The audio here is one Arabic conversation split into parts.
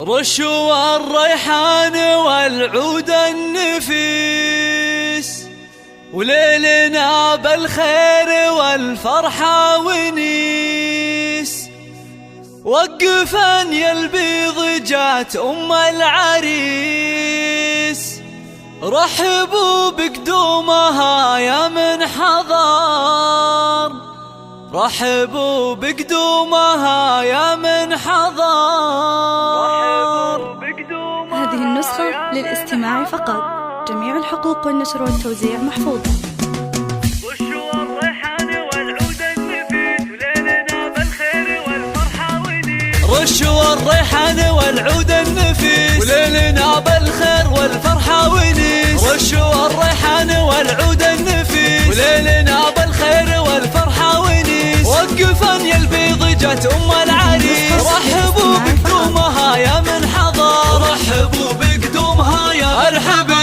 رشوا الريحان والعود النفيس، وليلنا بالخير والفرحة ونيس. وقفن يا البيض جات أم العريس، رحبوا بقدومها يا من حضر، رحبوا بقدومها يا من حضر. هذه النسخة للاستماع فقط، جميع الحقوق والنشر والتوزيع محفوظة. رشوا الريحان والعود النفيس، وليلنا بالخير والفرحة ونيس. رشوا الريحان والعود النفيس، وليلنا بالخير والفرحة ونيس. رشوا الريحان والعود النفيس، وليلنا بالخير والفرحة ونيس. وقفن يا البيض جات أم العريس، رحبوا بقدومها يا من حضر، رحبوا بقدومها يا ارحبي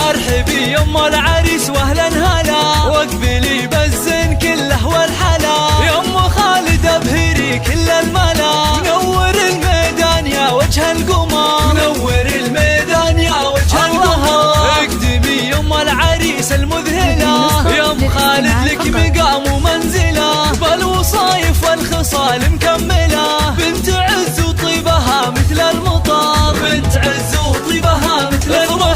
ارحبي يا ام العريس واهلا هلا، واقبلي بالزين كله والحلا. يا ام خالد ابهري كل الملا، منور الميدان يا وجه القمر، منور الميدان يا وجه القمر. اقدمي يا ام العريس المذهله، يا ام خالد لك مقام ومنزله، بالوصايف والخصال مكمله. بنت عز وطيبها مثل المطر، بنت عز وطيبها مثل المطر.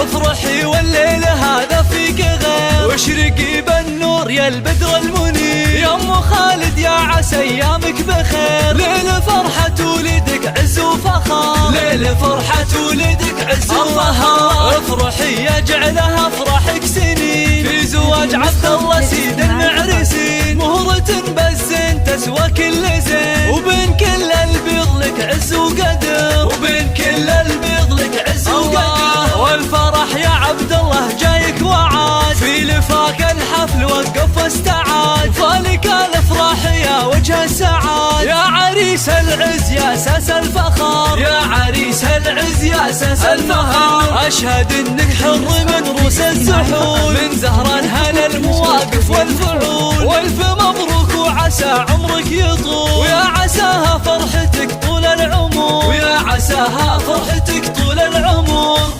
افرحي والليل هذا فيك غير، واشرقي بالنور يا البدر المنير. يا ام خالد يا عسى ايامك بخير، ليل فرحة ولدك عز وفخر، ليل فرحة ولدك عز وفخر. افرحي يجعلها افراحك سنين، في زواج عبد الله سيد المعرسين. مهرة بالزين تسوى كل زين، وبين كل البيض لك عز وقدر، وبين كل البيض لك عز وقدر. والفرح يا عبد الله جايك وعاد، في لفاق الحفل وقف واستعاد. فالك الافراح يا وجه السعاد، يا عريس العز يا اساس الفخر، يا عريس العز يا اساس الفخر. اشهد انك حر من روس الزحول، من زهر الهنا المواقف والفعول. والف مبروك وعسى عمرك يطول، ويا عساها فرحتك طول العمر، ويا عساها فرحتك طول العمر.